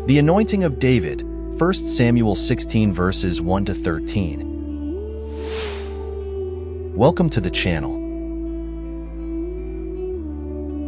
The anointing of David, 1 Samuel 16 verses 1 to 13. Welcome to the channel.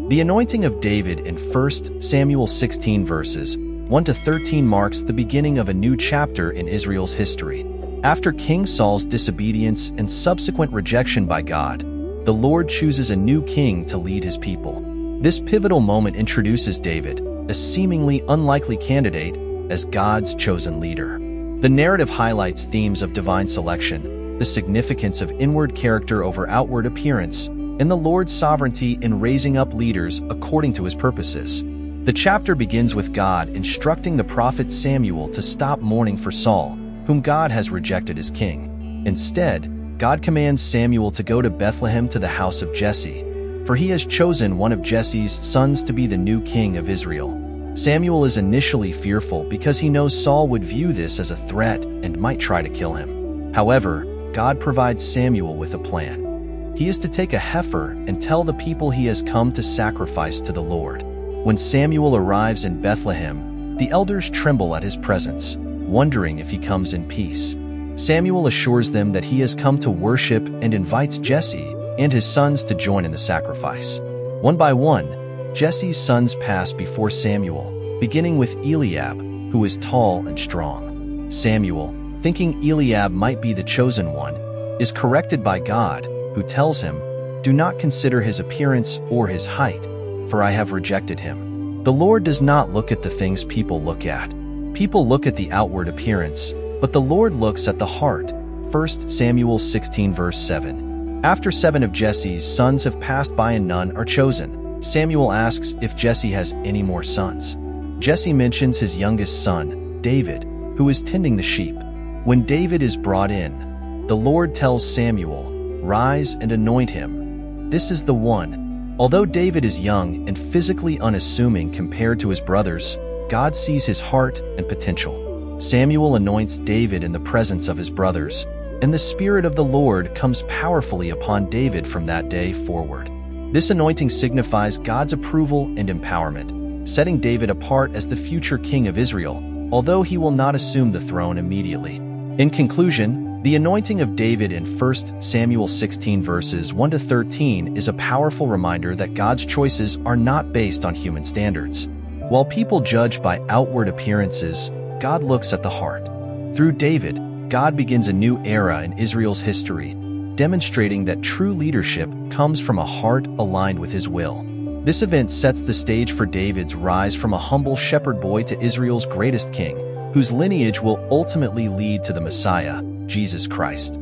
The anointing of David in 1 Samuel 16 verses 1 to 13 marks the beginning of a new chapter in Israel's history. After King Saul's disobedience and subsequent rejection by God, the Lord chooses a new king to lead his people. This pivotal moment introduces David, a seemingly unlikely candidate, as God's chosen leader. The narrative highlights themes of divine selection, the significance of inward character over outward appearance, and the Lord's sovereignty in raising up leaders according to his purposes. The chapter begins with God instructing the prophet Samuel to stop mourning for Saul, whom God has rejected as king. Instead, God commands Samuel to go to Bethlehem to the house of Jesse, for he has chosen one of Jesse's sons to be the new king of Israel. Samuel is initially fearful because he knows Saul would view this as a threat and might try to kill him. However, God provides Samuel with a plan. He is to take a heifer and tell the people he has come to sacrifice to the Lord. When Samuel arrives in Bethlehem, the elders tremble at his presence, wondering if he comes in peace. Samuel assures them that he has come to worship and invites Jesse and his sons to join in the sacrifice. One by one, Jesse's sons pass before Samuel, beginning with Eliab, who is tall and strong. Samuel, thinking Eliab might be the chosen one, is corrected by God, who tells him, "Do not consider his appearance or his height, for I have rejected him." The Lord does not look at the things people look at. People look at the outward appearance, but the Lord looks at the heart. 1 Samuel 16 verse 7. After 7 of Jesse's sons have passed by and none are chosen, Samuel asks if Jesse has any more sons. Jesse mentions his youngest son, David, who is tending the sheep. When David is brought in, the Lord tells Samuel, "Rise and anoint him. This is the one." Although David is young and physically unassuming compared to his brothers, God sees his heart and potential. Samuel anoints David in the presence of his brothers, and the Spirit of the Lord comes powerfully upon David from that day forward. This anointing signifies God's approval and empowerment, setting David apart as the future king of Israel, although he will not assume the throne immediately. In conclusion, the anointing of David in 1 Samuel 16 verses 1 to 13 is a powerful reminder that God's choices are not based on human standards. While people judge by outward appearances, God looks at the heart. Through David, God begins a new era in Israel's history, demonstrating that true leadership comes from a heart aligned with his will. This event sets the stage for David's rise from a humble shepherd boy to Israel's greatest king, whose lineage will ultimately lead to the Messiah, Jesus Christ.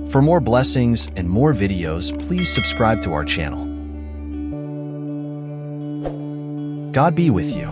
For more blessings and more videos, please subscribe to our channel. God be with you.